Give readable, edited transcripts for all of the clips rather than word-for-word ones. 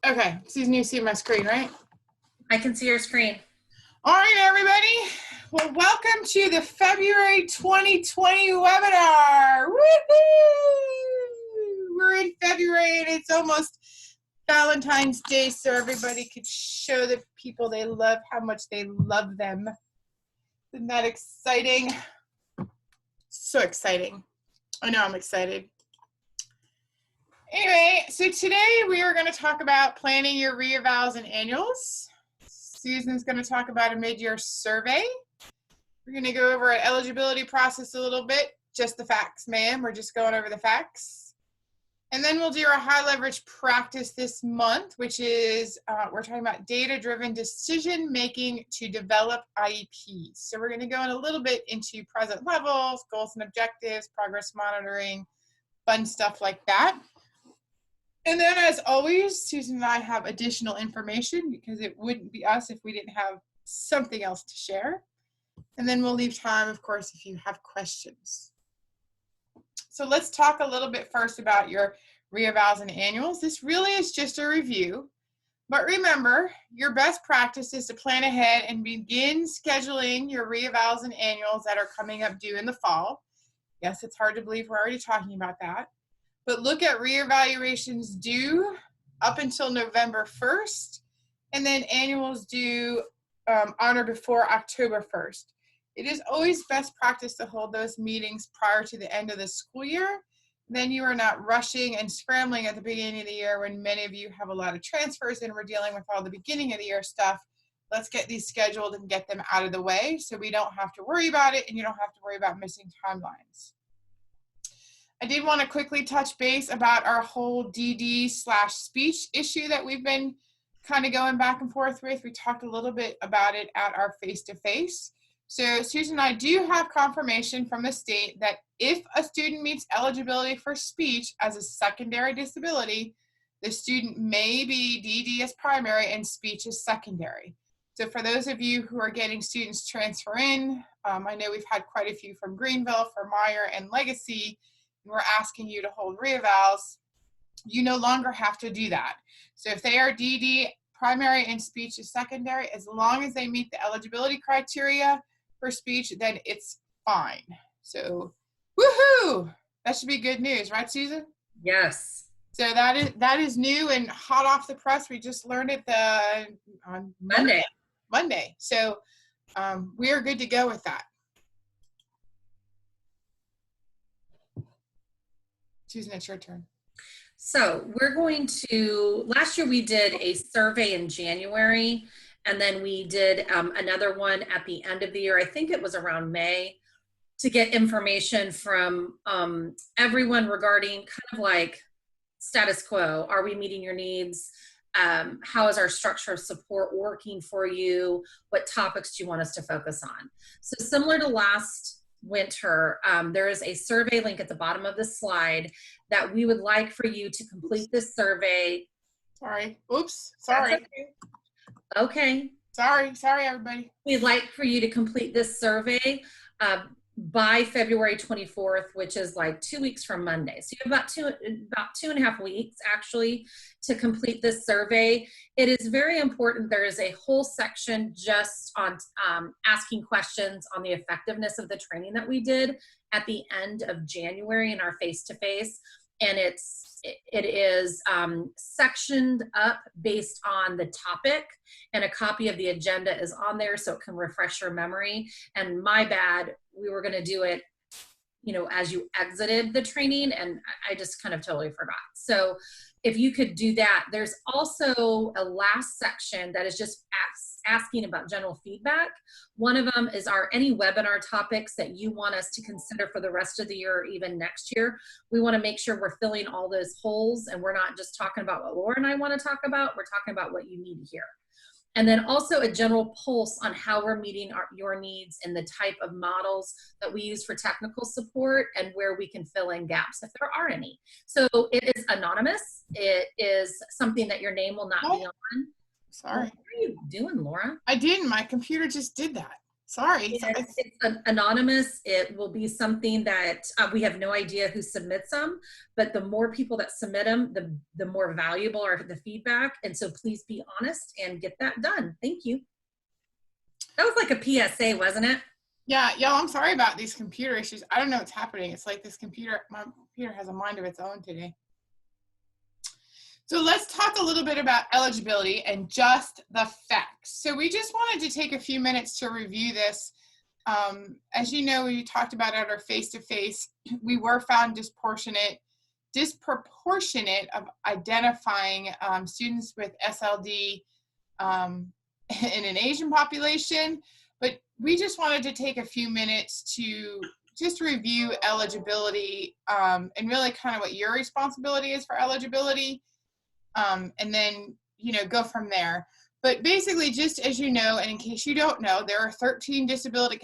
Okay, Susan, you see my screen, right? I can see your screen. All right, everybody. Well, welcome to the February 2020 webinar. Woohoo! We're in February and it's almost Valentine's Day, so everybody could show the people they love how much they love them. Isn't that exciting? So exciting. I know I'm excited. Anyway, so today we are going to talk about planning your re-evals and annuals. Susan's going to talk about a mid-year survey. We're going to go over an eligibility process a little bit. Just the facts, ma'am. We're just going over the facts. And then we'll do our high leverage practice this month, which is we're talking about data-driven decision-making to develop IEPs. So we're going to go in a little bit into present levels, goals and objectives, progress monitoring, fun stuff like that. And then, as always, Susan and I have additional information because it wouldn't be us if we didn't have something else to share. And then we'll leave time, of course, if you have questions. So let's talk a little bit first about your re-evals and annuals. This really is just a review. But remember, your best practice is to plan ahead and begin scheduling your re-evals and annuals that are coming up due in the fall. Yes, it's hard to believe we're already talking about that. But look at reevaluations due up until November 1st, and then annuals due on or before October 1st. It is always best practice to hold those meetings prior to the end of the school year. Then you are not rushing and scrambling at the beginning of the year when many of you have a lot of transfers and we're dealing with all the beginning of the year stuff. Let's get these scheduled and get them out of the way so we don't have to worry about it and you don't have to worry about missing timelines. I did want to quickly touch base about our whole DD/speech issue that we've been kind of going back and forth with. We talked a little bit about it at our face-to-face. So Susan and I do have confirmation from the state that if a student meets eligibility for speech as a secondary disability, the student may be DD as primary and speech as secondary. So for those of you who are getting students transfer in, I know we've had quite a few from Greenville, for Meyer and Legacy, and we're asking you to hold re-evals. You no longer have to do that. So if they are DD primary and speech is secondary, as long as they meet the eligibility criteria for speech, then it's fine. So woohoo! That should be good news, right, Susan? Yes. So that is new and hot off the press. We just learned it on Monday. So we are good to go with that. Susan, it's your turn. So we're going to, last year we did a survey in January, and then we did another one at the end of the year. I think it was around May, to get information from everyone regarding kind of like status quo. Are we meeting your needs? How is our structure of support working for you? What topics do you want us to focus on? So similar to last winter, there is a survey link at the bottom of the slide that we would like for you to complete this survey. Sorry. Oops. Sorry. Okay. Sorry, everybody. We'd like for you to complete this survey by February 24th, which is like 2 weeks from Monday. So you have about 2.5 weeks actually to complete this survey. It is very important. There is a whole section just on asking questions on the effectiveness of the training that we did at the end of January in our face-to-face. And it is sectioned up based on the topic, and a copy of the agenda is on there so it can refresh your memory. And my bad, we were going to do it, you know, as you exited the training, and I just kind of totally forgot. So if you could do that. There's also a last section that is just asking about general feedback. One of them is any webinar topics that you want us to consider for the rest of the year or even next year. We want to make sure we're filling all those holes and we're not just talking about what Laura and I want to talk about, we're talking about what you need to hear. And then also a general pulse on how we're meeting your needs and the type of models that we use for technical support and where we can fill in gaps if there are any. So it is anonymous. It is something that your name will not be on. Sorry. What are you doing, Laura? I didn't. My computer just did that. Sorry. It's anonymous. It will be something that we have no idea who submits them, but the more people that submit them, the more valuable are the feedback. And so please be honest and get that done. Thank you. That was like a PSA, wasn't it? Yeah, y'all, I'm sorry about these computer issues. I don't know what's happening. It's like my computer has a mind of its own today. So let's talk a little bit about eligibility and just the facts. So we just wanted to take a few minutes to review this. As you know, we talked about at our face-to-face, we were found disproportionate of identifying students with SLD in an Asian population, but we just wanted to take a few minutes to just review eligibility and really kind of what your responsibility is for eligibility. And then, go from there. But basically, just as you know, and in case you don't know, there are 13 disability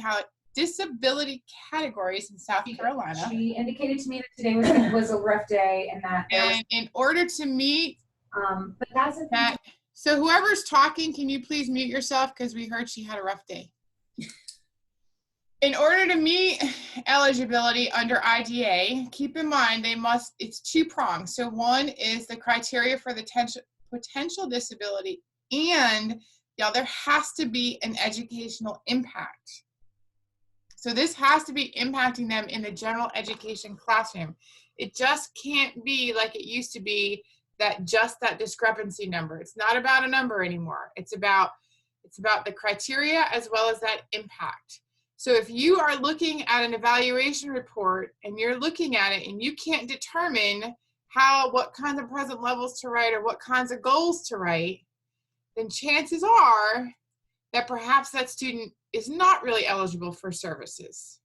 categories in South Carolina. She indicated to me that today was a rough day and that in order to meet but that's that, so whoever's talking, can you please mute yourself, because we heard she had a rough day. In order to meet eligibility under IDA, keep in mind it's two prongs. So one is the criteria for the potential disability, and the other has to be an educational impact. So this has to be impacting them in the general education classroom. It just can't be like it used to be, that discrepancy number. It's not about a number anymore. It's about the criteria as well as that impact. So if you are looking at an evaluation report and you're looking at it and you can't determine what kinds of present levels to write or what kinds of goals to write, then chances are that perhaps that student is not really eligible for services.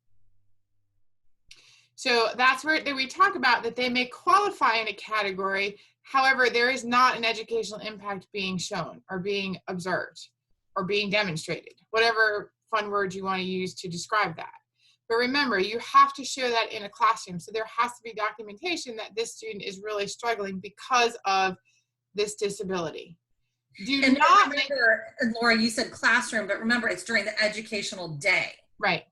So that's where we talk about that they may qualify in a category. However, there is not an educational impact being shown or being observed or being demonstrated, whatever fun word you want to use to describe that. But remember, you have to show that in a classroom. So there has to be documentation that this student is really struggling because of this disability. Remember, Laura, you said classroom, but remember it's during the educational day. Right.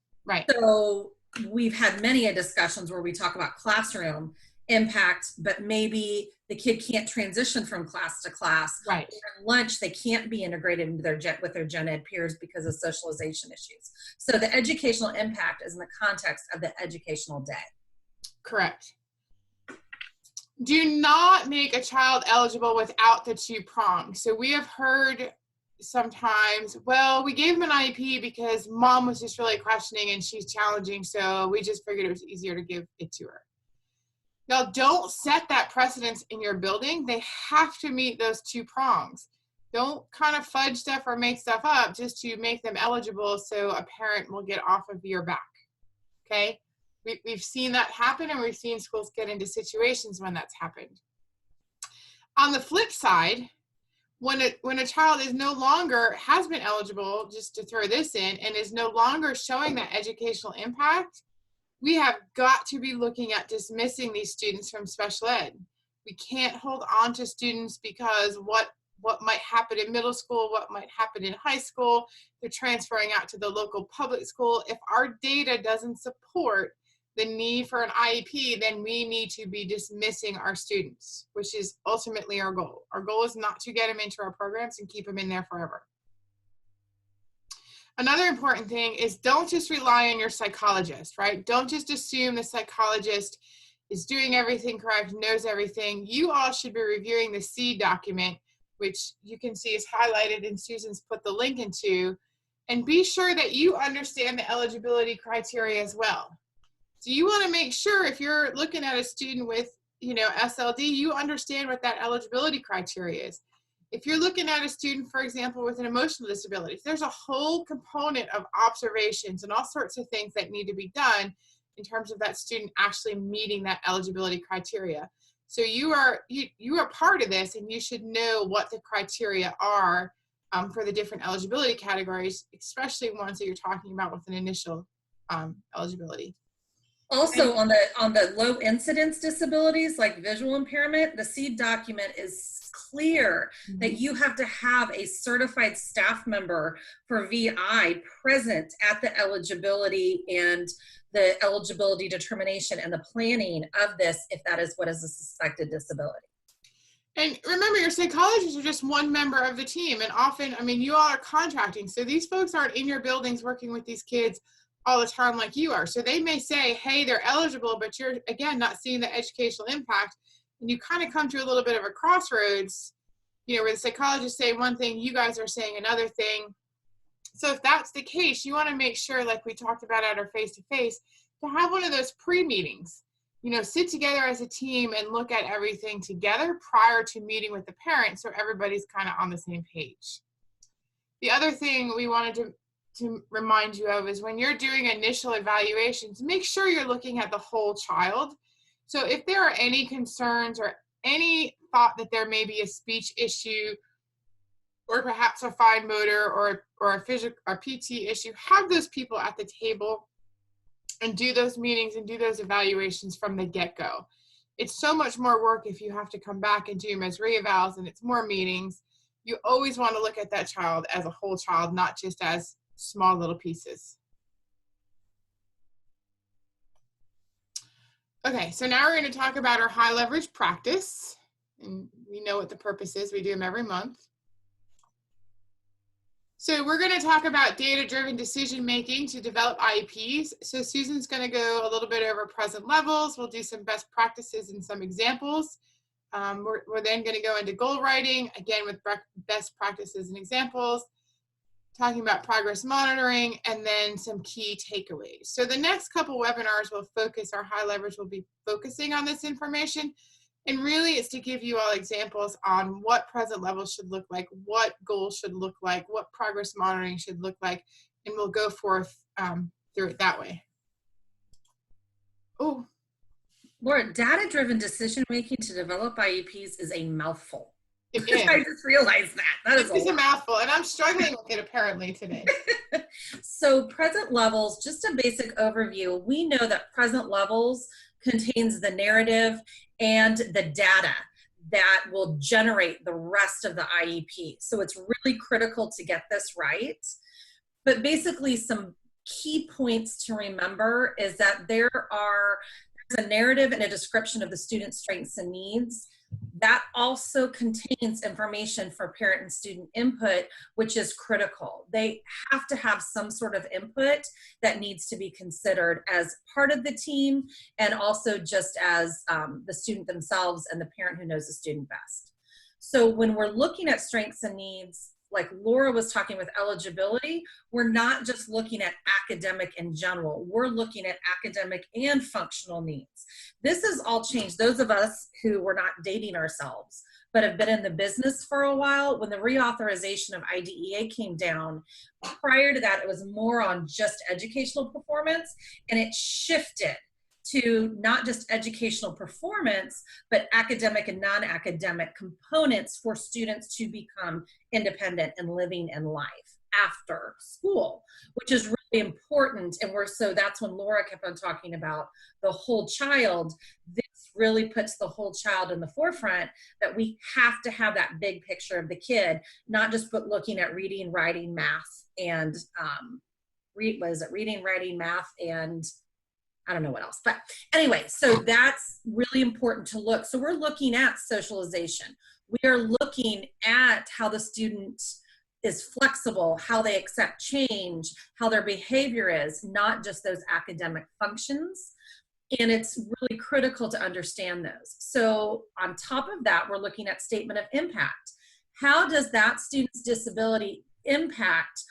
So we've had many discussions where we talk about classroom impact, but maybe the kid can't transition from class to class. Right. During lunch, they can't be integrated into with their gen ed peers because of socialization issues. So the educational impact is in the context of the educational day. Correct. Do not make a child eligible without the two prongs. So we have heard sometimes, well, we gave him an IEP because mom was just really questioning and she's challenging, so we just figured it was easier to give it to her. Now, don't set that precedence in your building. They have to meet those two prongs. Don't kind of fudge stuff or make stuff up just to make them eligible so a parent will get off of your back, okay? We've seen that happen, and we've seen schools get into situations when that's happened. On the flip side, when a child is no longer, has been eligible, just to throw this in, and is no longer showing that educational impact, we have got to be looking at dismissing these students from special ed. We can't hold on to students because what might happen in middle school, what might happen in high school, they're transferring out to the local public school. If our data doesn't support the need for an IEP, then we need to be dismissing our students, which is ultimately our goal. Our goal is not to get them into our programs and keep them in there forever. Another important thing is don't just rely on your psychologist, right? Don't just assume the psychologist is doing everything correct, knows everything. You all should be reviewing the SEED document, which you can see is highlighted and Susan's put the link into, and be sure that you understand the eligibility criteria as well. So you want to make sure if you're looking at a student with, SLD, you understand what that eligibility criteria is. If you're looking at a student, for example, with an emotional disability, there's a whole component of observations and all sorts of things that need to be done in terms of that student actually meeting that eligibility criteria. So you are part of this, and you should know what the criteria are for the different eligibility categories, especially ones that you're talking about with an initial eligibility. Also, on the low incidence disabilities like visual impairment, the SEED document is clear that you have to have a certified staff member for VI present at the eligibility and the eligibility determination and the planning of this if that is what is a suspected disability. And remember, your psychologists are just one member of the team. And often, I mean, you all are contracting. So these folks aren't in your buildings working with these kids all the time like you are. So they may say, hey, they're eligible, but you're, again, not seeing the educational impact. And you kind of come to a little bit of a crossroads, you know, where the psychologists say one thing, you guys are saying another thing. So if that's the case, you want to make sure, like we talked about at our face-to-face, to have one of those pre-meetings. You know, sit together as a team and look at everything together prior to meeting with the parents so everybody's kind of on the same page. The other thing we wanted to remind you of is when you're doing initial evaluations, make sure you're looking at the whole child. So if there are any concerns or any thought that there may be a speech issue or perhaps a fine motor or a physical or PT issue, have those people at the table and do those meetings and do those evaluations from the get-go. It's so much more work if you have to come back and do them as re-evals, and it's more meetings. You always want to look at that child as a whole child, not just as small little pieces. Okay, so now we're going to talk about our high leverage practice. And we know what the purpose is. We do them every month. So we're going to talk about data-driven decision-making to develop IEPs. So Susan's going to go a little bit over present levels. We'll do some best practices and some examples. We're then going to go into goal writing, again with best practices and examples, talking about progress monitoring, and then some key takeaways. So the next couple webinars will focus, our high leverage will be focusing on this information. And really it's to give you all examples on what present levels should look like, what goals should look like, what progress monitoring should look like, and we'll go forth through it that way. Oh, Laura, data-driven decision-making to develop IEPs is a mouthful. it is. I just realized that. That is a mouthful, and I'm struggling with it apparently today. So present levels, just a basic overview. We know that present levels contains the narrative and the data that will generate the rest of the IEP. So it's really critical to get this right. But basically some key points to remember is that there's a narrative and a description of the student's strengths and needs. That also contains information for parent and student input, which is critical. They have to have some sort of input that needs to be considered as part of the team and also just as the student themselves and the parent who knows the student best. So when we're looking at strengths and needs, like Laura was talking with eligibility, we're not just looking at academic in general. We're looking at academic and functional needs. This has all changed. Those of us who were not dating ourselves, but have been in the business for a while, when the reauthorization of IDEA came down, prior to that, it was more on just educational performance, and it shifted to not just educational performance, but academic and non-academic components for students to become independent and living in life after school, which is really important. And so that's when Laura kept on talking about the whole child. This really puts the whole child in the forefront, that we have to have that big picture of the kid, not just looking at reading, writing, math, and reading, writing, math, and I don't know what else, but anyway, so that's really important to look. So we're looking at socialization. We are looking at how the student is flexible, how they accept change, how their behavior is, not just those academic functions. And it's really critical to understand those. So on top of that, we're looking at statement of impact. How does that student's disability impact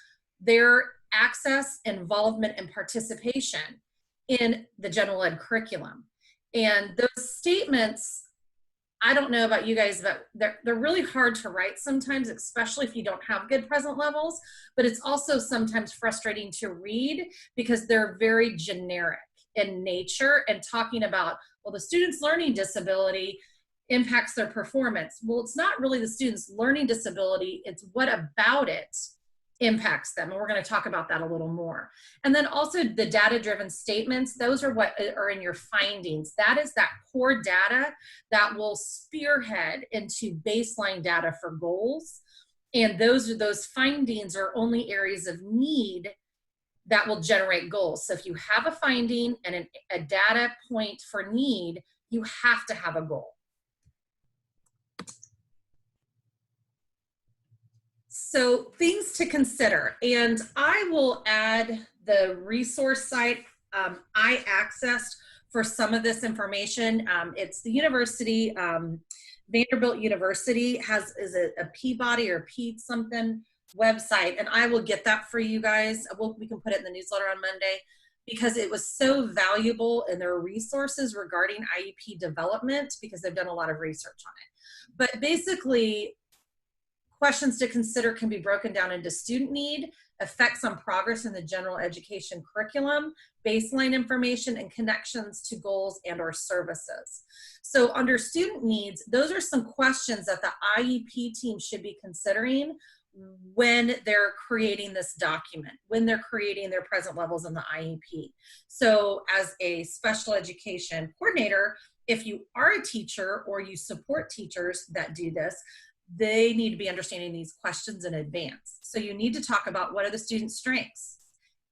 their access, involvement, and participation in the general ed curriculum? And those statements, I don't know about you guys, but they're really hard to write sometimes, especially if you don't have good present levels, but it's also sometimes frustrating to read because they're very generic in nature and talking about, well, the student's learning disability impacts their performance. Well, it's not really the student's learning disability, it's what about it impacts them. And we're going to talk about that a little more. And then also the data-driven statements, those are what are in your findings. That is that core data that will spearhead into baseline data for goals. And those findings are only areas of need that will generate goals. So if you have a finding and a data point for need, you have to have a goal. So things to consider, and I will add the resource site I accessed for some of this information. It's the university, Vanderbilt University is a Peabody or P something website, and I will get that for you guys. We can put it in the newsletter on Monday, because it was so valuable in their resources regarding IEP development, because they've done a lot of research on it. But basically, questions to consider can be broken down into student need, effects on progress in the general education curriculum, baseline information, and connections to goals and or services. So under student needs, those are some questions that the IEP team should be considering when they're creating this document, when they're creating their present levels in the IEP. So as a special education coordinator, if you are a teacher or you support teachers that do this, they need to be understanding these questions in advance. So you need to talk about what are the students' strengths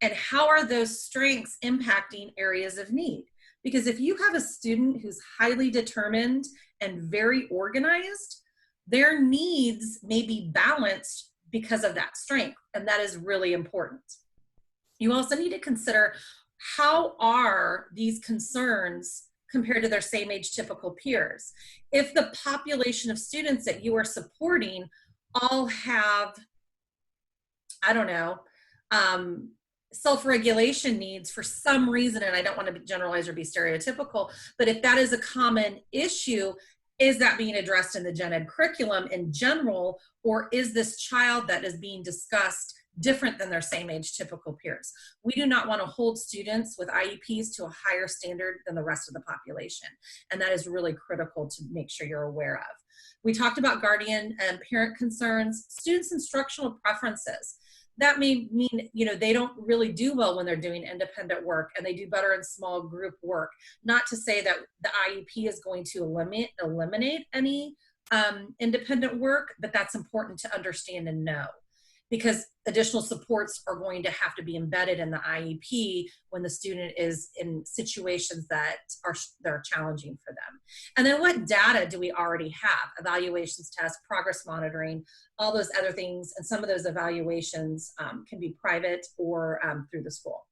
and how are those strengths impacting areas of need. Because if you have a student who's highly determined and very organized, their needs may be balanced because of that strength, and that is really important. You also need to consider, how are these concerns compared to their same age typical peers? If the population of students that you are supporting all have, I don't know, self-regulation needs for some reason, and I don't want to generalize or be stereotypical, but if that is a common issue, is that being addressed in the gen ed curriculum in general, or is this child that is being discussed different than their same age typical peers? We do not want to hold students with IEPs to a higher standard than the rest of the population. And that is really critical to make sure you're aware of. We talked about guardian and parent concerns, students' instructional preferences. That may mean, they don't really do well when they're doing independent work, and they do better in small group work. Not to say that the IEP is going to eliminate any independent work, but that's important to understand and know, because additional supports are going to have to be embedded in the IEP when the student is in situations that are challenging for them. And then what data do we already have? Evaluations, tests, progress monitoring, all those other things. And some of those evaluations can be private or through the school.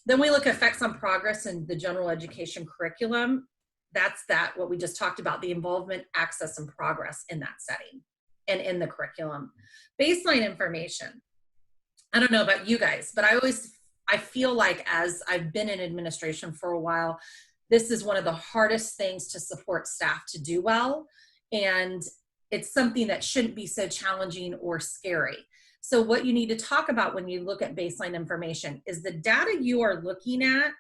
Then we look at effects on progress in the general education curriculum. That's what we just talked about, the involvement, access, and progress in that setting and in the curriculum. Baseline information. I don't know about you guys, but I feel like, as I've been in administration for a while, this is one of the hardest things to support staff to do well. And it's something that shouldn't be so challenging or scary. So what you need to talk about when you look at baseline information is the data you are looking at.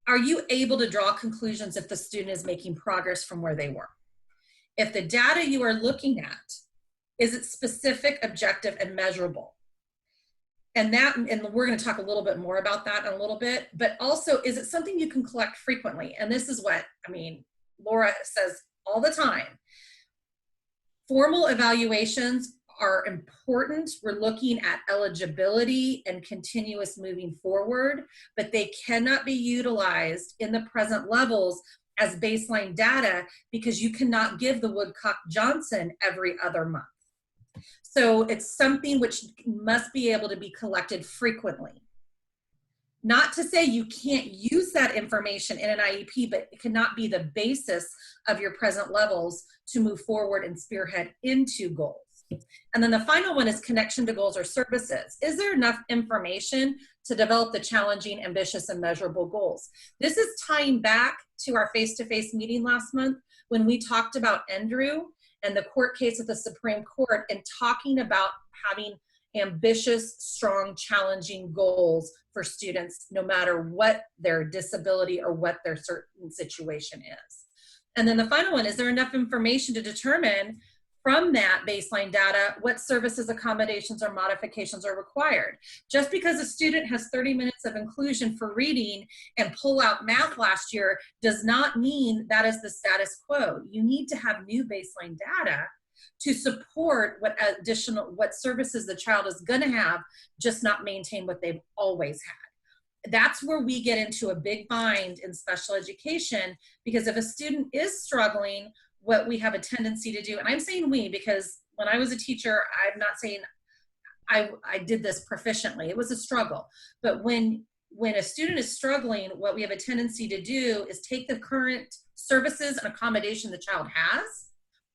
Are you able to draw conclusions if the student is making progress from where they were? If the data you are looking at, is it specific, objective, and measurable? And we're going to talk a little bit more about that in a little bit, but also, is it something you can collect frequently? And this is what, Laura says all the time. Formal evaluations are important. We're looking at eligibility and continuous moving forward, but they cannot be utilized in the present levels as baseline data, because you cannot give the Woodcock-Johnson every other month. So it's something which must be able to be collected frequently. Not to say you can't use that information in an IEP, but it cannot be the basis of your present levels to move forward and spearhead into goals. And then the final one is connection to goals or services. Is there enough information to develop the challenging, ambitious, and measurable goals? This is tying back to our face-to-face meeting last month when we talked about Andrew and the court case at the Supreme Court, and talking about having ambitious, strong, challenging goals for students, no matter what their disability or what their certain situation is. And then the final one, is there enough information to determine from that baseline data what services, accommodations, or modifications are required. Just because a student has 30 minutes of inclusion for reading and pull out math last year does not mean that is the status quo. You need to have new baseline data to support what services the child is going to have, just not maintain what they've always had. That's where we get into a big bind in special education, because if a student is struggling, what we have a tendency to do, and I'm saying we because when I was a teacher, I'm not saying I did this proficiently. It was a struggle. But when a student is struggling, what we have a tendency to do is take the current services and accommodation the child has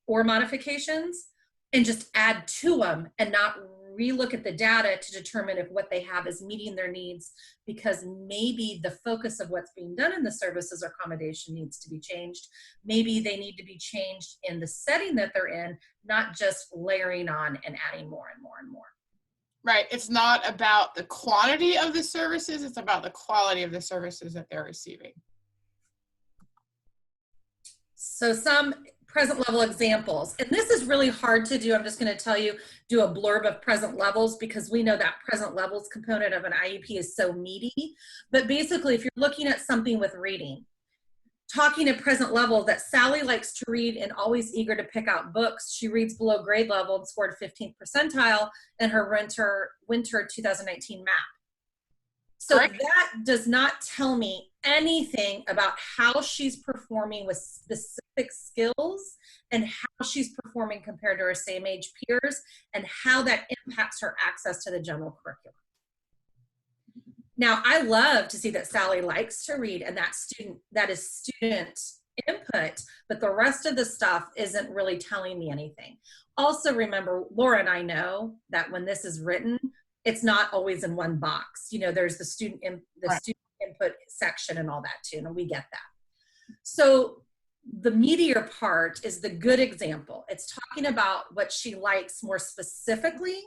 or modifications and just add to them and not relook at the data to determine if what they have is meeting their needs, because maybe the focus of what's being done in the services or accommodation needs to be changed. Maybe they need to be changed in the setting that they're in, not just layering on and adding more and more and more. Right. It's not about the quantity of the services, it's about the quality of the services that they're receiving. So some present level examples, and this is really hard to do. I'm just going to tell you, do a blurb of present levels, because we know that present levels component of an IEP is so meaty. But basically, if you're looking at something with reading, talking at present level, that Sally likes to read and always eager to pick out books. She reads below grade level and scored 15th percentile in her winter 2019 map. So that does not tell me anything about how she's performing with specific skills and how she's performing compared to her same age peers and how that impacts her access to the general curriculum. Now, I love to see that Sally likes to read and that is student input, but the rest of the stuff isn't really telling me anything. Also, remember, Laura and I know that when this is written, it's not always in one box. You know, there's the student input section and all that too, and we get that. So the meatier part is the good example. It's talking about what she likes more specifically,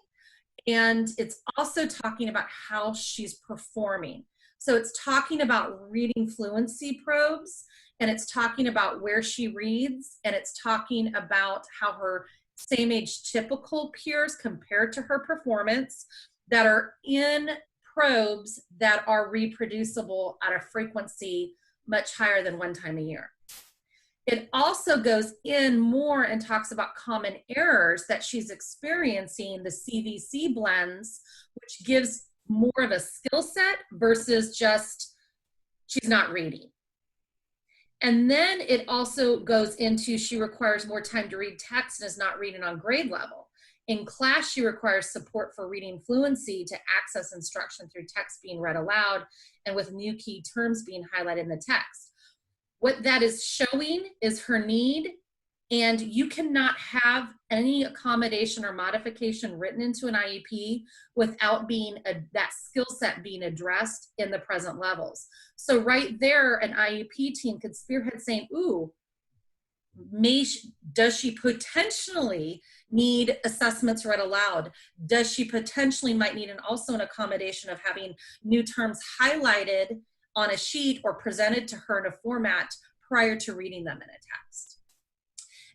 and it's also talking about how she's performing. So it's talking about reading fluency probes, and it's talking about where she reads, and it's talking about how her same age typical peers compare to her performance that are in probes that are reproducible at a frequency much higher than one time a year. It also goes in more and talks about common errors that she's experiencing, the CVC blends, which gives more of a skill set versus just she's not reading. And then it also goes into she requires more time to read text and is not reading on grade level. In class, she requires support for reading fluency to access instruction through text being read aloud and with new key terms being highlighted in the text. What that is showing is her need, and you cannot have any accommodation or modification written into an IEP without that skill set being addressed in the present levels. So right there, an IEP team could spearhead saying, ooh, does she potentially need assessments read aloud? Does she potentially might need also an accommodation of having new terms highlighted on a sheet or presented to her in a format prior to reading them in a text?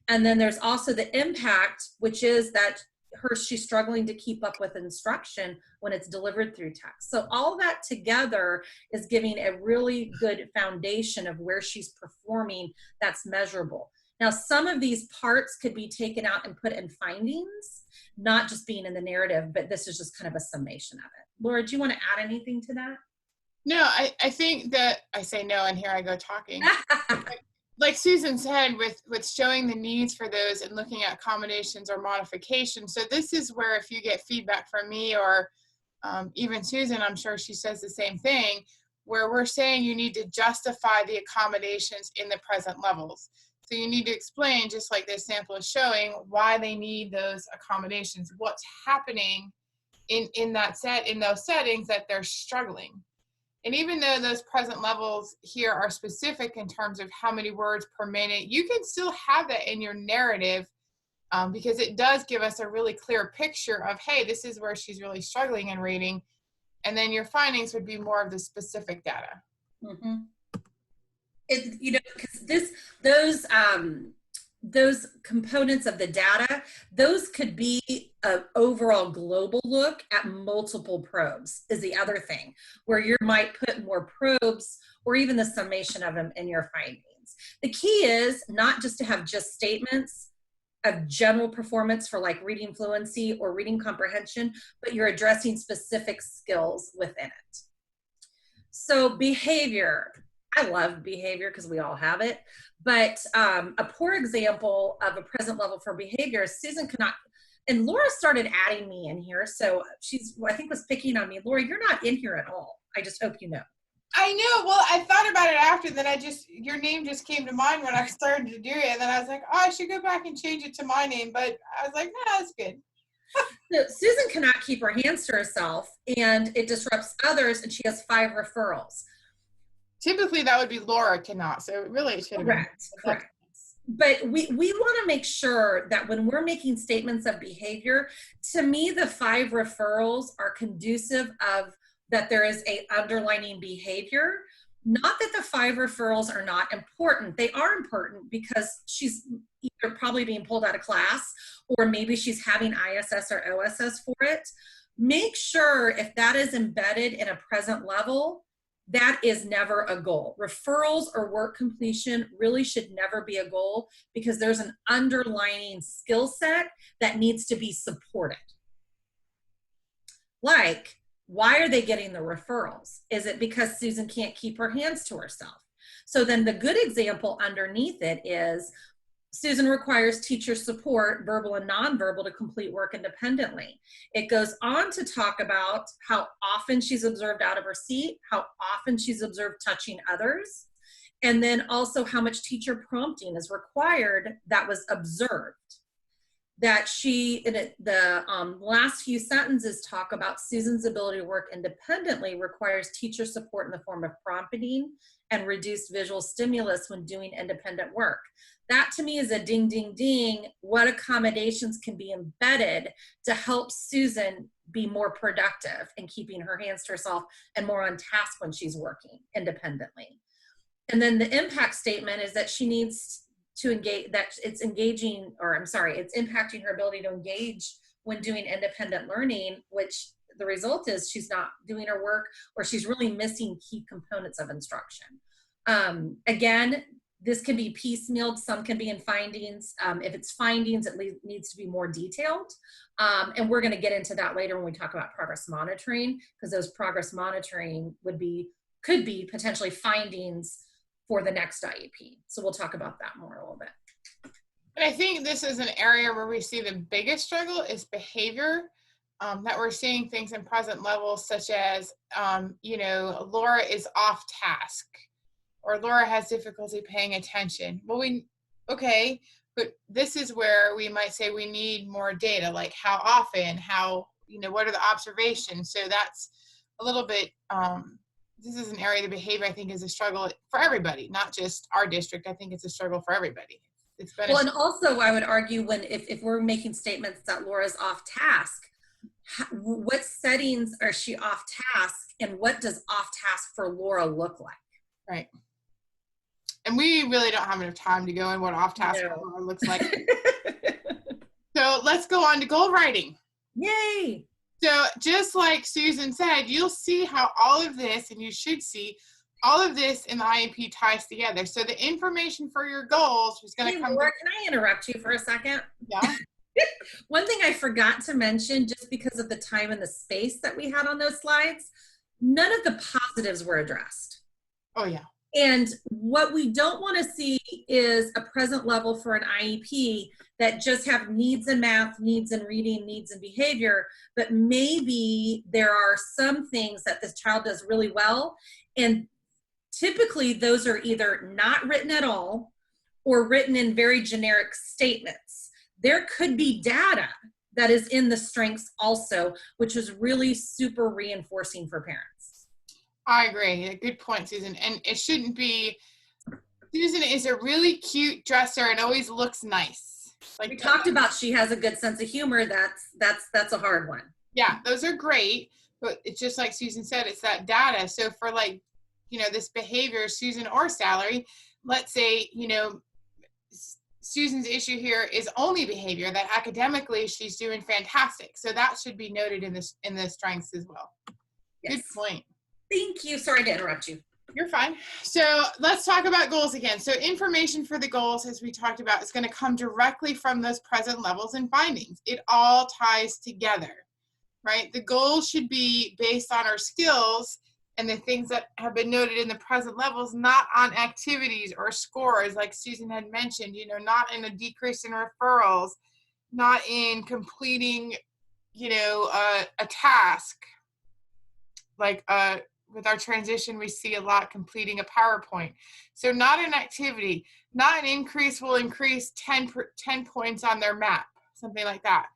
And then there's also the impact, which is that she's struggling to keep up with instruction when it's delivered through text. So all that together is giving a really good foundation of where she's performing that's measurable. Now, some of these parts could be taken out and put in findings, not just being in the narrative, but this is just kind of a summation of it. Laura, do you want to add anything to that? No, I think that I say no, and here I go talking. Like Susan said, with showing the needs for those and looking at accommodations or modifications. So this is where if you get feedback from me or even Susan, I'm sure she says the same thing, where we're saying you need to justify the accommodations in the present levels. So you need to explain, just like this sample is showing, why they need those accommodations, what's happening in those settings that they're struggling. And even though those present levels here are specific in terms of how many words per minute, you can still have that in your narrative because it does give us a really clear picture of, hey, this is where she's really struggling in reading. And then your findings would be more of the specific data. Mm-hmm. You know, because those those components of the data, those could be an overall global look at multiple probes is the other thing, where you might put more probes or even the summation of them in your findings. The key is not just to have just statements of general performance for like reading fluency or reading comprehension, but you're addressing specific skills within it. So behavior, I love behavior because we all have it, but a poor example of a present level for behavior is Susan cannot, and Laura started adding me in here, so she's, I think, was picking on me. Laura, you're not in here at all. I just hope you know. I know. Well, I thought about it after that. Your name just came to mind when I started to do it. And then I was like, oh, I should go back and change it to my name. But I was like, no, that's good. So Susan cannot keep her hands to herself, and it disrupts others, and she has 5 referrals. Typically, that would be Laura cannot. So really, it should have been. Correct. But we want to make sure that when we're making statements of behavior, to me, the 5 referrals are conducive of that there is a underlining behavior. Not that the 5 referrals are not important. They are important because she's either probably being pulled out of class or maybe she's having ISS or OSS for it. Make sure if that is embedded in a present level, that is never a goal. Referrals or work completion really should never be a goal because there's an underlying skill set that needs to be supported. Like, why are they getting the referrals? Is it because Susan can't keep her hands to herself? So then the good example underneath it is Susan requires teacher support, verbal and nonverbal, to complete work independently. It goes on to talk about how often she's observed out of her seat, how often she's observed touching others, and then also how much teacher prompting is required that was observed. That she, in the last few sentences talk about Susan's ability to work independently requires teacher support in the form of prompting and reduced visual stimulus when doing independent work. That to me is a ding, ding, ding. What accommodations can be embedded to help Susan be more productive in keeping her hands to herself and more on task when she's working independently. And then the impact statement is that she needs to engage, that it's engaging, or I'm sorry, it's impacting her ability to engage when doing independent learning, which the result is she's not doing her work or she's really missing key components of instruction. Again, this can be piecemealed, some can be in findings. If it's findings, it needs to be more detailed. And we're gonna get into that later when we talk about progress monitoring, because those progress monitoring could be potentially findings for the next IEP. So we'll talk about that more a little bit. And I think this is an area where we see the biggest struggle is behavior, that we're seeing things in present levels such as, Laura is off task or Laura has difficulty paying attention. Well, okay, but this is where we might say we need more data, like how often, what are the observations? So that's a little bit, this is an area of the behavior I think is a struggle for everybody, not just our district. I think it's a struggle for everybody. It's been and also I would argue if we're making statements that Laura's off task, what settings are she off task and what does off task for Laura look like? Right. And we really don't have enough time to go in what off task for Laura looks like. So let's go on to goal writing. Yay. So just like Susan said, you'll see how all of this, and you should see all of this in the IEP ties together. So the information for your goals is going to come. Laura, can I interrupt you for a second? Yeah. One thing I forgot to mention, just because of the time and the space that we had on those slides, none of the positives were addressed. Oh, yeah. And what we don't want to see is a present level for an IEP that just have needs in math, needs in reading, needs in behavior, but maybe there are some things that this child does really well. And typically those are either not written at all or written in very generic statements. There could be data that is in the strengths also, which is really super reinforcing for parents. I agree. Good point, Susan. And it shouldn't be, Susan is a really cute dresser and always looks nice. Like we talked about, she has a good sense of humor. That's a hard one. Yeah, those are great. But it's just like Susan said, it's that data. So for this behavior, Susan or Salary, let's say, Susan's issue here is only behavior, that academically she's doing fantastic. So that should be noted in the strengths as well. Yes. Good point. Thank you. Sorry to interrupt you. You're fine. So let's talk about goals again. So information for the goals, as we talked about, is going to come directly from those present levels and findings. It all ties together, right? The goals should be based on our skills and the things that have been noted in the present levels, not on activities or scores, like Susan had mentioned, not in a decrease in referrals, not in completing, a task. Like with our transition, we see a lot completing a PowerPoint. So not an activity, not an increase will increase 10 points on their map, something like that.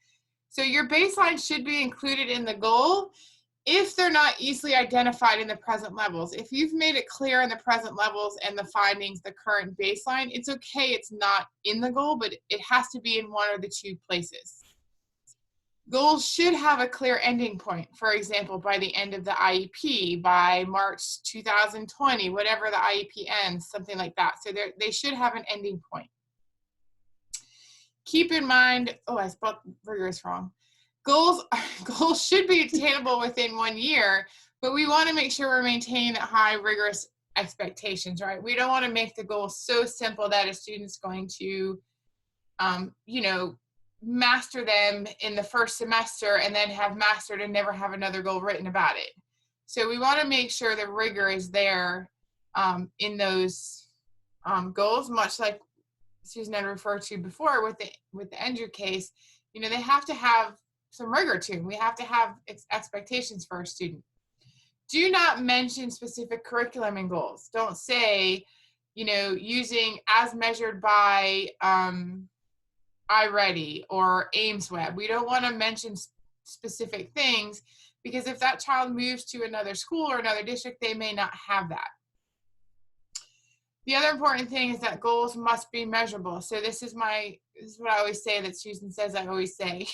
So your baseline should be included in the goal if they're not easily identified in the present levels. If you've made it clear in the present levels and the findings, the current baseline, it's okay, it's not in the goal, but it has to be in one or the two places. Goals should have a clear ending point. For example, by the end of the IEP, by March 2020, whatever the IEP ends, something like that. So they should have an ending point. Keep in mind, I spelled rigorous wrong. Goals should be attainable within 1 year, but we want to make sure we're maintaining high rigorous expectations, right? We don't want to make the goal so simple that a student's going to, master them in the first semester and then have mastered and never have another goal written about it. So we want to make sure the rigor is there in those goals, much like Susan had referred to before with the Andrew case. They have to have some rigor to them. We have to have expectations for our student. Do not mention specific curriculum and goals. Don't say, using as measured by iReady or AimsWeb. We don't want to mention specific things because if that child moves to another school or another district, they may not have that. The other important thing is that goals must be measurable. So this is what I always say that Susan says I always say,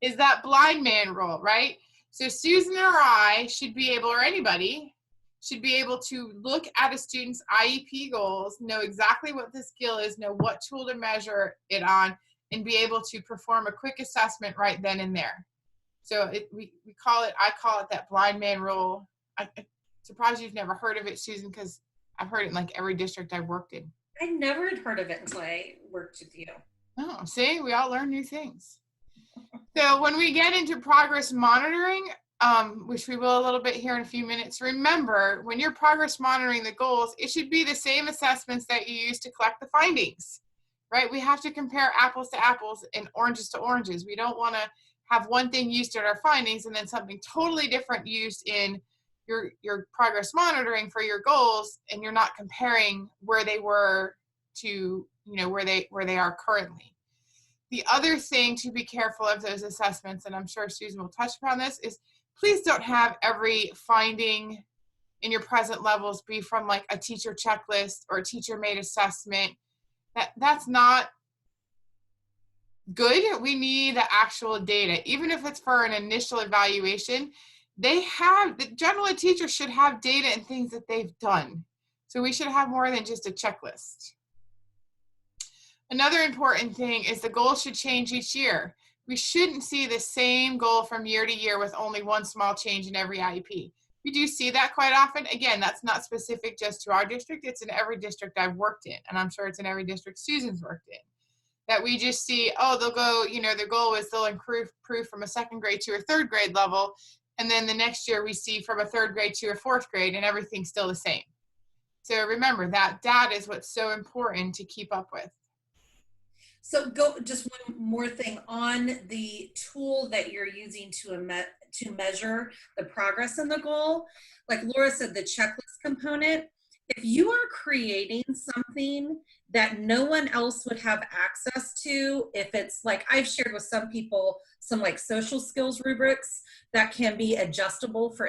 is that blind man rule, right? So Susan or I should be able, or anybody, should be able to look at a student's IEP goals, know exactly what the skill is, know what tool to measure it on, and be able to perform a quick assessment right then and there. So I call it that blind man rule. I'm surprised you've never heard of it, Susan, because I've heard it in like every district I've worked in. I never had heard of it until I worked with you. Oh, see, we all learn new things. So when we get into progress monitoring, which we will a little bit here in a few minutes, remember, when you're progress monitoring the goals, it should be the same assessments that you use to collect the findings, right? We have to compare apples to apples and oranges to oranges. We don't want to have one thing used in our findings and then something totally different used in your progress monitoring for your goals, and you're not comparing where they were to, where they are currently. The other thing to be careful of those assessments, and I'm sure Susan will touch upon this, is please don't have every finding in your present levels be from like a teacher checklist or a teacher made assessment. That's not good. We need the actual data. Even if it's for an initial evaluation, the general ed teacher should have data and things that they've done. So we should have more than just a checklist. Another important thing is the goal should change each year. We shouldn't see the same goal from year to year with only one small change in every IEP. We do see that quite often. Again, that's not specific just to our district. It's in every district I've worked in, and I'm sure it's in every district Susan's worked in. That we just see, they'll go, their goal is they'll improve from a second grade to a third grade level, and then the next year we see from a third grade to a fourth grade, and everything's still the same. So remember, that data is what's so important to keep up with. So just one more thing on the tool that you're using to measure the progress in the goal. Like Laura said, the checklist component, if you are creating something that no one else would have access to, if it's like, I've shared with some people, some like social skills rubrics that can be adjustable for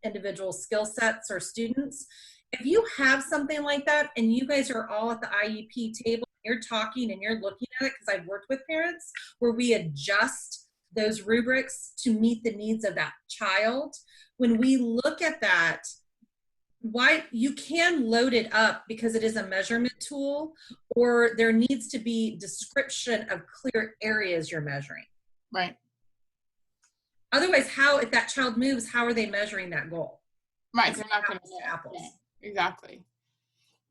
individual skill sets or students. If you have something like that and you guys are all at the IEP table, you're talking and you're looking at it, because I've worked with parents where we adjust those rubrics to meet the needs of that child. When we look at that, why you can load it up because it is a measurement tool, or there needs to be description of clear areas you're measuring. Right. Otherwise, how, if that child moves, how are they measuring that goal? Right. It's They're not going to apples to apples. Yeah, exactly.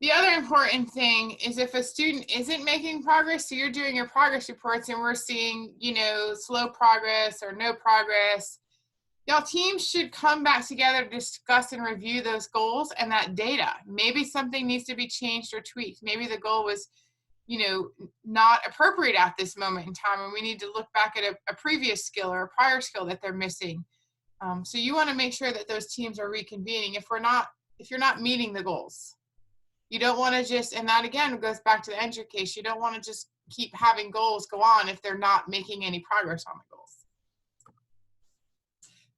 The other important thing is if a student isn't making progress, so you're doing your progress reports and we're seeing, slow progress or no progress, y'all teams should come back together to discuss and review those goals and that data. Maybe something needs to be changed or tweaked. Maybe the goal was, not appropriate at this moment in time, and we need to look back at a previous skill or a prior skill that they're missing. So you want to make sure that those teams are reconvening if you're not meeting the goals. You don't want to just, and that again goes back to the entry case, you don't want to just keep having goals go on if they're not making any progress on the goals.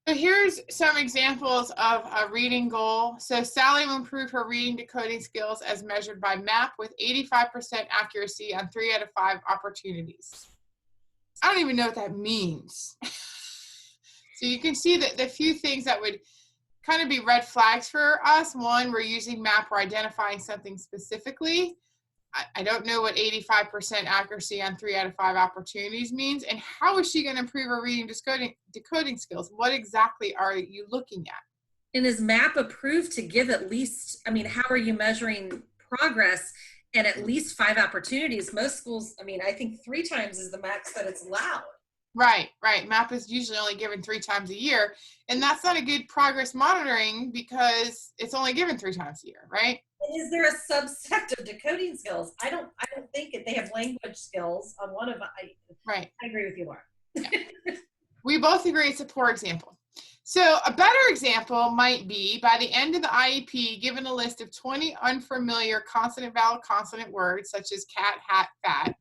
So here's some examples of a reading goal. So Sally will improve her reading decoding skills as measured by MAP with 85% accuracy on 3 out of 5 opportunities. I don't even know what that means. So you can see that the few things that would kind of be red flags for us. One, we're using MAP, we're identifying something specifically. I don't know what 85% accuracy on 3 out of 5 opportunities means. And how is she going to improve her reading decoding skills? What exactly are you looking at? And is MAP approved to give at least, how are you measuring progress and at least 5 opportunities? Most schools, I think 3 times is the max that it's allowed. Right. MAP is usually only given 3 times a year. And that's not a good progress monitoring because it's only given 3 times a year, right? Is there a subset of decoding skills? I don't think they have language skills on one of them. Right. I agree with you, Laura. Yeah. We both agree it's a poor example. So a better example might be by the end of the IEP, given a list of 20 unfamiliar consonant vowel consonant words such as cat, hat, fat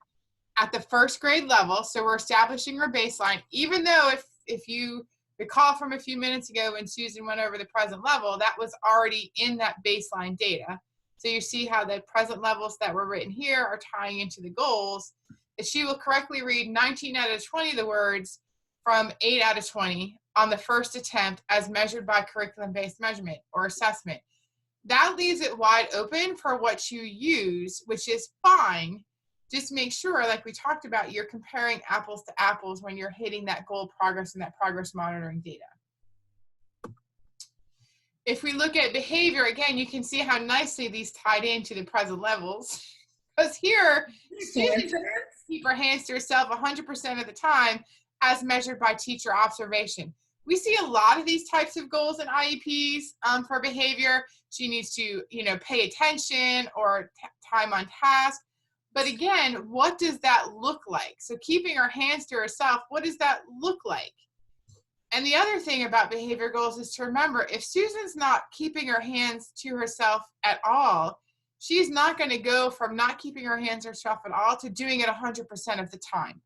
at the 1st grade level. So we're establishing our baseline, even though if you recall from a few minutes ago when Susan went over the present level, that was already in that baseline data. So you see how the present levels that were written here are tying into the goals. That she will correctly read 19 out of 20 of the words from 8 out of 20 on the first attempt as measured by curriculum-based measurement or assessment. That leaves it wide open for what you use, which is fine. Just make sure, like we talked about, you're comparing apples to apples when you're hitting that goal progress and that progress monitoring data. If we look at behavior, again, you can see how nicely these tied into the present levels. Because here, students keep her hands to herself 100% of the time as measured by teacher observation. We see a lot of these types of goals in IEPs for behavior. She needs to, pay attention or time on task. But again, what does that look like? So keeping her hands to herself, what does that look like? And the other thing about behavior goals is to remember, if Susan's not keeping her hands to herself at all, she's not going to go from not keeping her hands to herself at all to doing it 100% of the time.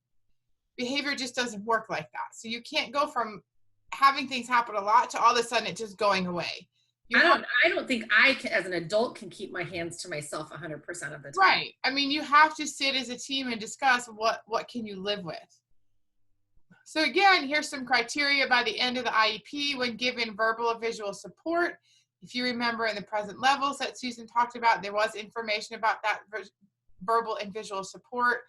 Behavior just doesn't work like that. So you can't go from having things happen a lot to all of a sudden it just going away. I don't think as an adult can keep my hands to myself 100% of the time. Right. You have to sit as a team and discuss what can you live with. So again, here's some criteria by the end of the IEP when given verbal or visual support. If you remember in the present levels that Susan talked about, there was information about that verbal and visual support.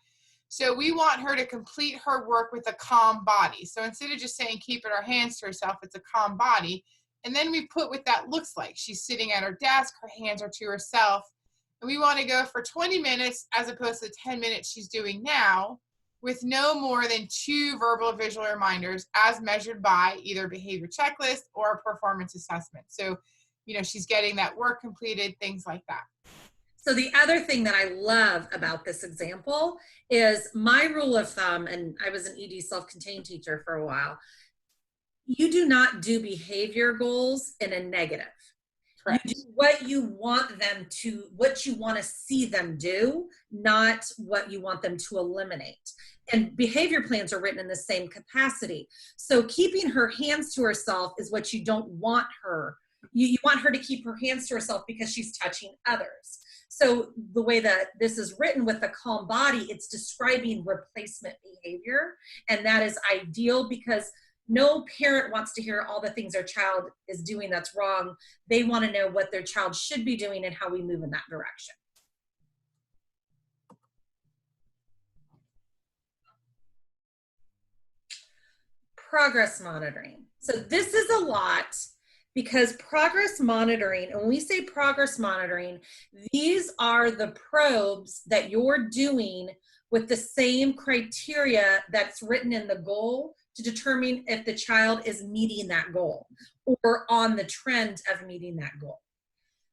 So we want her to complete her work with a calm body. So instead of just saying keep her hands to herself, it's a calm body. And then we put what that looks like. She's sitting at her desk, her hands are to herself. And we want to go for 20 minutes as opposed to the 10 minutes she's doing now, with no more than 2 verbal or visual reminders as measured by either behavior checklist or a performance assessment. So, she's getting that work completed, things like that. So the other thing that I love about this example is my rule of thumb, and I was an ED self-contained teacher for a while, you do not do behavior goals in a negative. Correct. You do what you want them to, what you want to see them do, not what you want them to eliminate. And behavior plans are written in the same capacity. So keeping her hands to herself is what you don't want her. You want her to keep her hands to herself because she's touching others. So the way that this is written with the calm body, it's describing replacement behavior. And that is ideal because No parent wants to hear all the things their child is doing that's wrong. They want to know what their child should be doing and how we move in that direction. Progress monitoring. So this is a lot, because progress monitoring, and when we say progress monitoring, these are the probes that you're doing with the same criteria that's written in the goal to determine if the child is meeting that goal or on the trend of meeting that goal.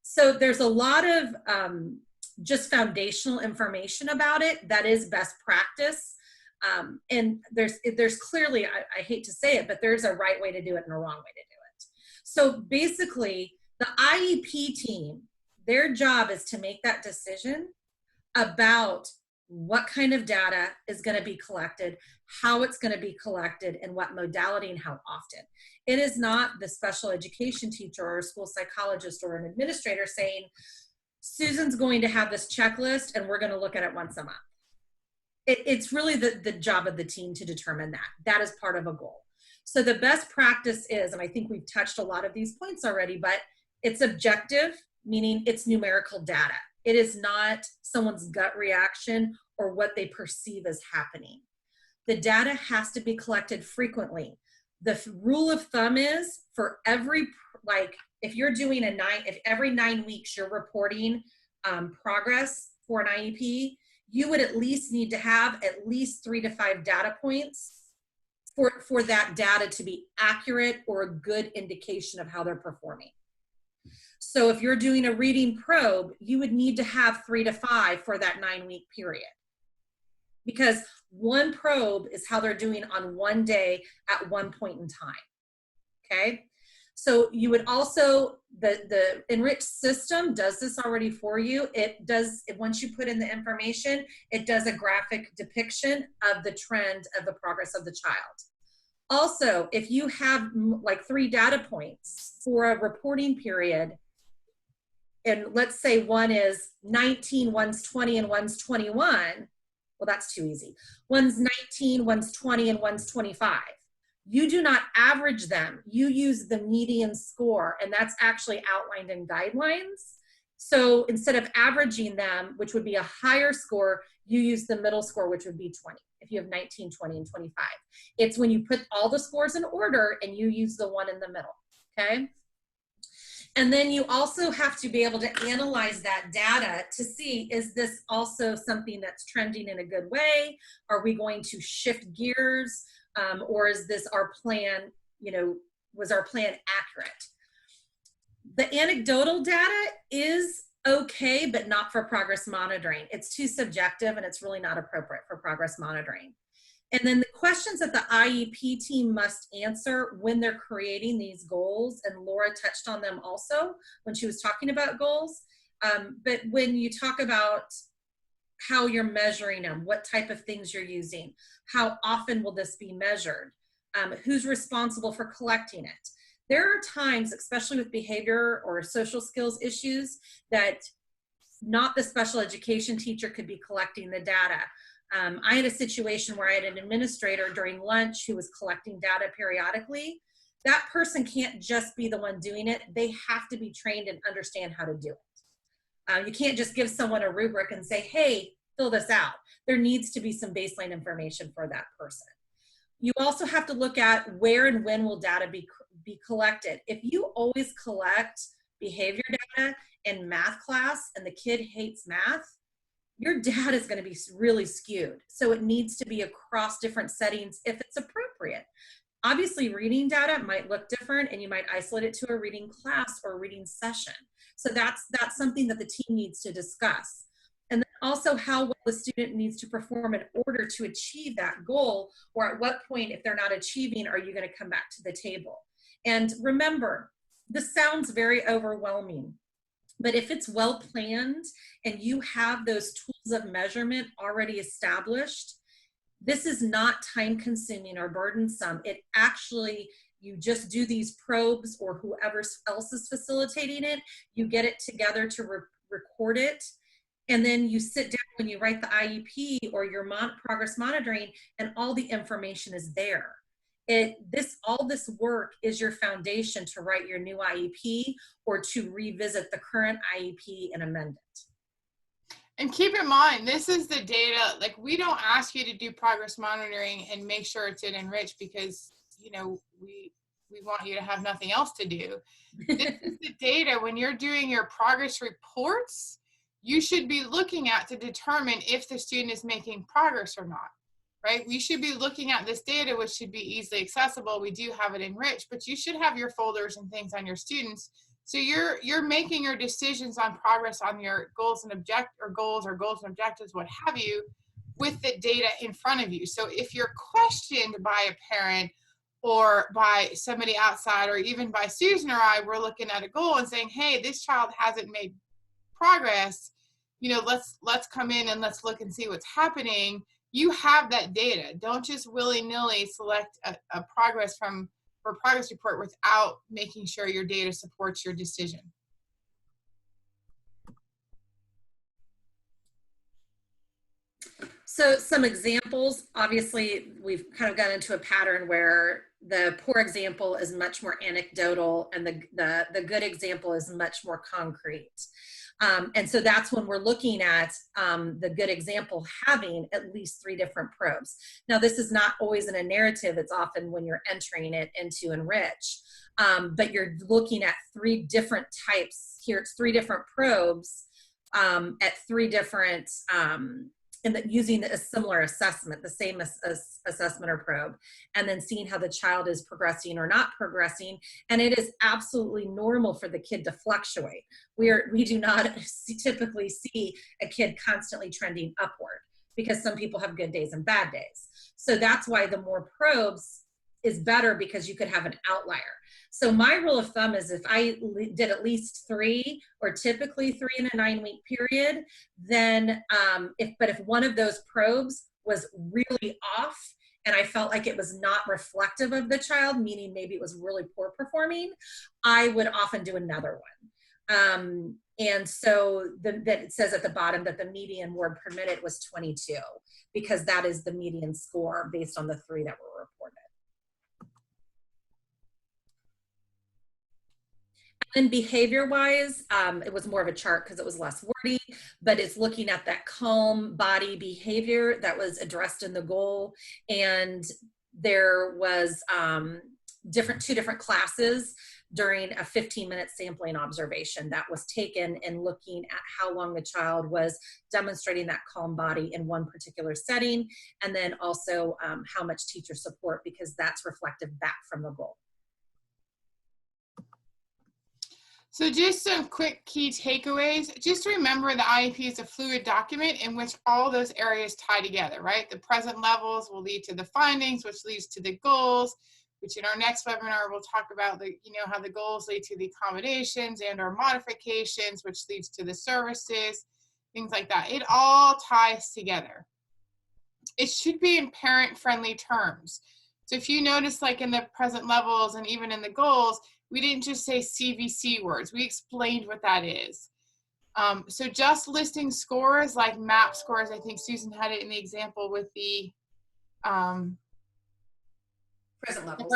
So there's a lot of just foundational information about it that is best practice. And there's clearly, I hate to say it, but there's a right way to do it and a wrong way to do it. So basically, the IEP team, their job is to make that decision about what kind of data is going to be collected, how it's going to be collected, and what modality and how often. It is not the special education teacher or a school psychologist or an administrator saying, Susan's going to have this checklist and we're going to look at it once a month. It's really the job of the team to determine that. That is part of a goal. So the best practice is, and I think we've touched a lot of these points already, but it's objective, meaning it's numerical data. It is not someone's gut reaction or what they perceive as happening. The data has to be collected frequently. The rule of thumb is for every, like if you're doing if every 9 weeks you're reporting progress for an IEP, you would at least need to have at least 3 to 5 data points for that data to be accurate or a good indication of how they're performing. So if you're doing a reading probe, you would need to have 3 to 5 for that 9-week period. Because one probe is how they're doing on one day at one point in time, okay? So you would also, the enriched system does this already for you. It does, once you put in the information, it does a graphic depiction of the trend of the progress of the child. Also, if you have like 3 data points for a reporting period, and let's say one is 19, one's 20, and one's 21, well, that's too easy. One's 19, one's 20, and one's 25. You do not average them. You use the median score, and that's actually outlined in guidelines. So instead of averaging them, which would be a higher score, you use the middle score, which would be 20, if you have 19, 20, and 25. It's when you put all the scores in order and you use the one in the middle, okay? And then you also have to be able to analyze that data to see, is this also something that's trending in a good way? Are we going to shift gears? Or is this our plan, was our plan accurate? The anecdotal data is okay, but not for progress monitoring. It's too subjective and it's really not appropriate for progress monitoring. And then the questions that the IEP team must answer when they're creating these goals, and Laura touched on them also when she was talking about goals, but when you talk about how you're measuring them, what type of things you're using, how often will this be measured, who's responsible for collecting it. There are times, especially with behavior or social skills issues, that not the special education teacher could be collecting the data. I had a situation where I had an administrator during lunch who was collecting data periodically. That person can't just be the one doing it. They have to be trained and understand how to do it. You can't just give someone a rubric and say, hey, fill this out. There needs to be some baseline information for that person. You also have to look at where and when will data be collected. If you always collect behavior data in math class and the kid hates math, your data is going to be really skewed. So it needs to be across different settings if it's appropriate. Obviously, reading data might look different and you might isolate it to a reading class or a reading session. So that's something that the team needs to discuss. And then also how well the student needs to perform in order to achieve that goal, or at what point, if they're not achieving, are you going to come back to the table? And remember, this sounds very overwhelming, but if it's well planned and you have those tools of measurement already established, this is not time consuming or burdensome. It actually, you just do these probes, or whoever else is facilitating it, you get it together to record it. And then you sit down when you write the IEP or your progress monitoring, and all the information is there. all this work is your foundation to write your new IEP or to revisit the current IEP and amend it. And keep in mind, this is the data, like we don't ask you to do progress monitoring and make sure it's in Enrich because, you know, we want you to have nothing else to do. This is the data when you're doing your progress reports, you should be looking at to determine if the student is making progress or not, right? We should be looking at this data, which should be easily accessible. We do have it enriched, but you should have your folders and things on your students. So you're making your decisions on progress on your goals and goals and objectives, what have you, with the data in front of you. So if you're questioned by a parent or by somebody outside, or even by Susan or I, we're looking at a goal and saying, hey, this child hasn't made progress, you know, let's come in and let's look and see what's happening. You have that data. Don't just willy-nilly select a progress report without making sure your data supports your decision. So some examples, obviously we've kind of gotten into a pattern where the poor example is much more anecdotal and the good example is much more concrete. And so that's when we're looking at the good example having at least 3 different probes. Now, this is not always in a narrative. It's often when you're entering it into Enrich. But you're looking at 3 different types. Here it's 3 different probes at 3 different, using a similar assessment, the same assessment or probe, and then seeing how the child is progressing or not progressing. And it is absolutely normal for the kid to fluctuate. We do not typically see a kid constantly trending upward because some people have good days and bad days. So that's why the more probes is better, because you could have an outlier. So my rule of thumb is if I did at least 3 or typically 3 in a 9-week period, then if one of those probes was really off and I felt like it was not reflective of the child, meaning maybe it was really poor performing, I would often do another one. And so that it says at the bottom that the median word per minute was 22, because that is the median score based on the 3 that were reported. And behavior-wise, it was more of a chart because it was less wordy, but it's looking at that calm body behavior that was addressed in the goal. And there was 2 different classes during a 15-minute sampling observation that was taken in looking at how long the child was demonstrating that calm body in one particular setting, and then also how much teacher support, because that's reflective back from the goal. So just some quick key takeaways. Just remember the IEP is a fluid document in which all those areas tie together, right? The present levels will lead to the findings, which leads to the goals, which in our next webinar, we'll talk about how the goals lead to the accommodations and or modifications, which leads to the services, things like that. It all ties together. It should be in parent-friendly terms. So if you notice, like in the present levels and even in the goals, we didn't just say CVC words. We explained what that is. So just listing scores like MAP scores, I think Susan had it in the example with the Present levels.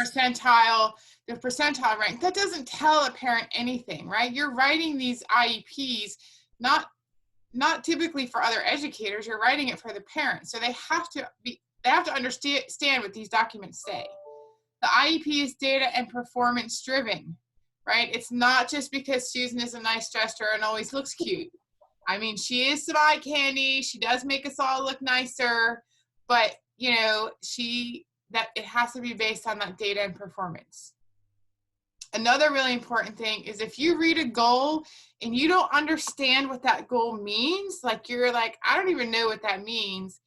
the percentile rank, that doesn't tell a parent anything, right? You're writing these IEPs not typically for other educators. You're writing it for the parents, so they have to understand what these documents say. The IEP is data and performance driven, right? It's not just because Susan is a nice dresser and always looks cute. I mean, she is some eye candy. She does make us all look nicer, but you know, it has to be based on that data and performance. Another really important thing is if you read a goal and you don't understand what that goal means, like you're like, I don't even know what that means,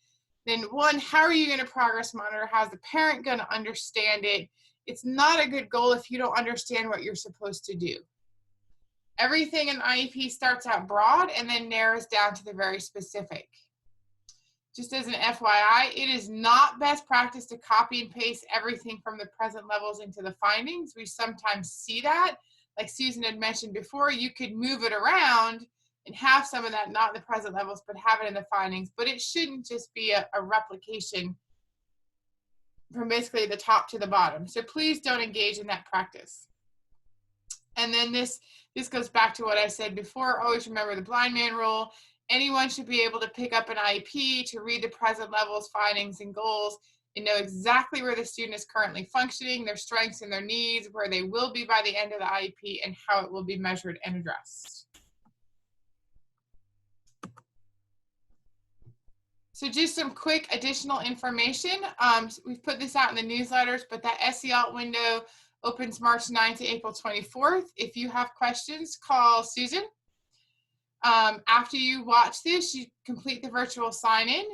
then one, how are you going to progress monitor? How's the parent going to understand it? It's not a good goal if you don't understand what you're supposed to do. Everything in IEP starts out broad and then narrows down to the very specific. Just as an FYI, it is not best practice to copy and paste everything from the present levels into the findings. We sometimes see that. Like Susan had mentioned before, you could move it around and have some of that not in the present levels, but have it in the findings. But it shouldn't just be a replication basically the top to the bottom. So please don't engage in that practice. And then this goes back to what I said before. Always remember the blind man rule. Anyone should be able to pick up an IEP, to read the present levels, findings, and goals, and know exactly where the student is currently functioning, their strengths and their needs, where they will be by the end of the IEP, and how it will be measured and addressed. So just some quick additional information. We've put this out in the newsletters, but that SEALT window opens March 9th to April 24th. If you have questions, call Susan. After you watch this, you complete the virtual sign-in,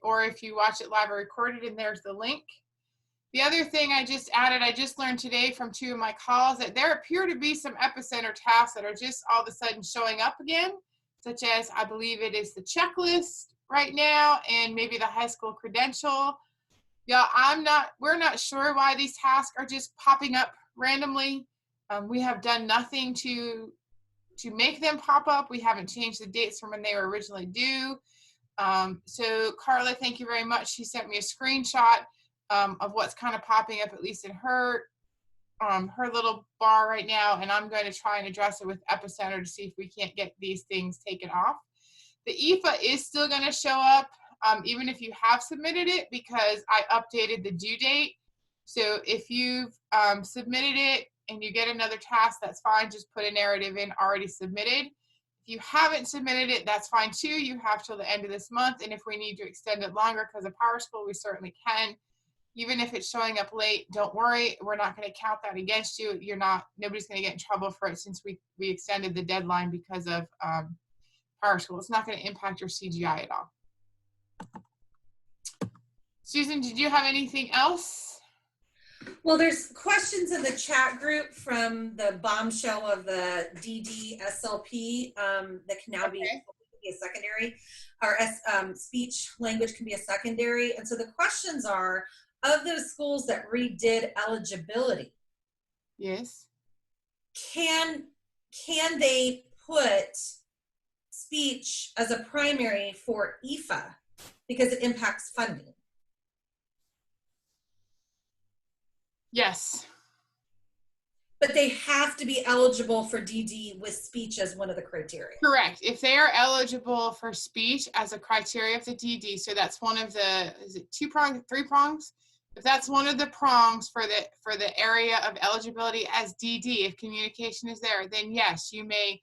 or if you watch it live or recorded, and there's the link. The other thing I just added, I just learned today from 2 of my calls that there appear to be some epicenter tasks that are just all of a sudden showing up again, such as I believe it is the checklist right now and maybe the high school credential. Yeah, we're not sure why these tasks are just popping up randomly. We have done nothing to make them pop up. We haven't changed the dates from when they were originally due. So Carla, thank you very much. She sent me a screenshot of what's kind of popping up, at least in her little bar right now, and I'm going to try and address it with Epicenter to see if we can't get these things taken off. The EFA is still going to show up, even if you have submitted it, because I updated the due date. So if you've submitted it and you get another task, that's fine. Just put a narrative in already submitted. If you haven't submitted it, that's fine too. You have till the end of this month. And if we need to extend it longer because of PowerSchool, we certainly can. Even if it's showing up late, don't worry. We're not going to count that against you. Nobody's going to get in trouble for it since we extended the deadline because of PowerSchool. It's not going to impact your CGI at all. Susan, did you have anything else? Well, there's questions in the chat group from the bombshell of the DD SLP that can now be a secondary, or speech language can be a secondary. And so the questions are, of those schools that redid eligibility, yes, can they put speech as a primary for EFA because it impacts funding? Yes. But they have to be eligible for DD with speech as one of the criteria. Correct. If they are eligible for speech as a criteria of the DD, so that's one of the, is it 2 prongs, 3 prongs? If that's one of the prongs for the area of eligibility as DD, if communication is there, then yes, you may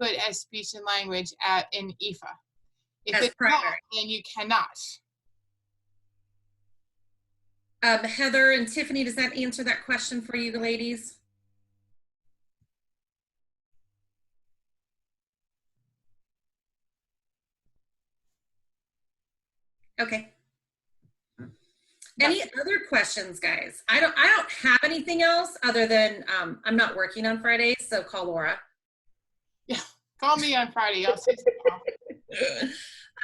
put as speech and language in EFA. If it's not, then you cannot. Heather and Tiffany, does that answer that question for you ladies? Okay. Any other questions, guys? I don't have anything else other than I'm not working on Fridays, so call Laura. Yeah, call me on Friday. I'll see you.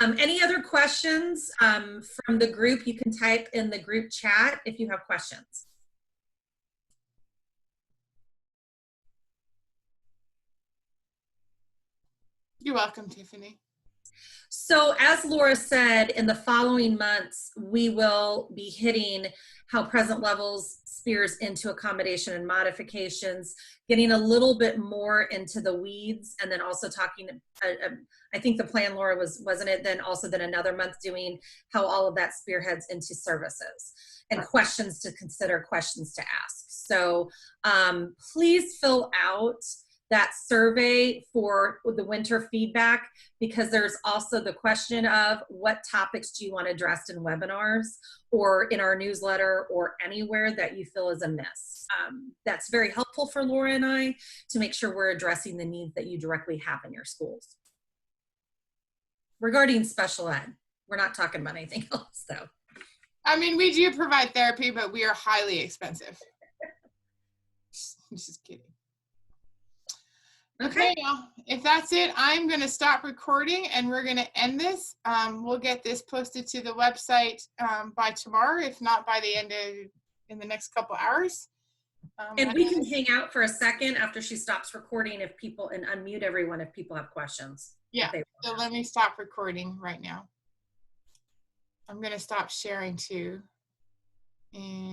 Any other questions from the group? You can type in the group chat if you have questions. You're welcome, Tiffany. So as Laura said, in the following months, we will be hitting how present levels spears into accommodation and modifications, getting a little bit more into the weeds, and then also talking, I think the plan, Laura, wasn't it, then another month doing how all of that spearheads into services and questions to consider, questions to ask. So please fill out that survey for the winter feedback, because there's also the question of what topics do you want addressed in webinars or in our newsletter or anywhere that you feel is a miss. That's very helpful for Laura and I to make sure we're addressing the needs that you directly have in your schools. Regarding special ed, we're not talking about anything else though. I mean, we do provide therapy, but we are highly expensive. Just kidding. Okay, well, if that's it, I'm going to stop recording and we're going to end this. We'll get this posted to the website by tomorrow, if not by the end of, in the next couple hours. And we can hang out for a second after she stops recording if people, and unmute everyone if people have questions. Yeah, so let me stop recording right now. I'm going to stop sharing too. And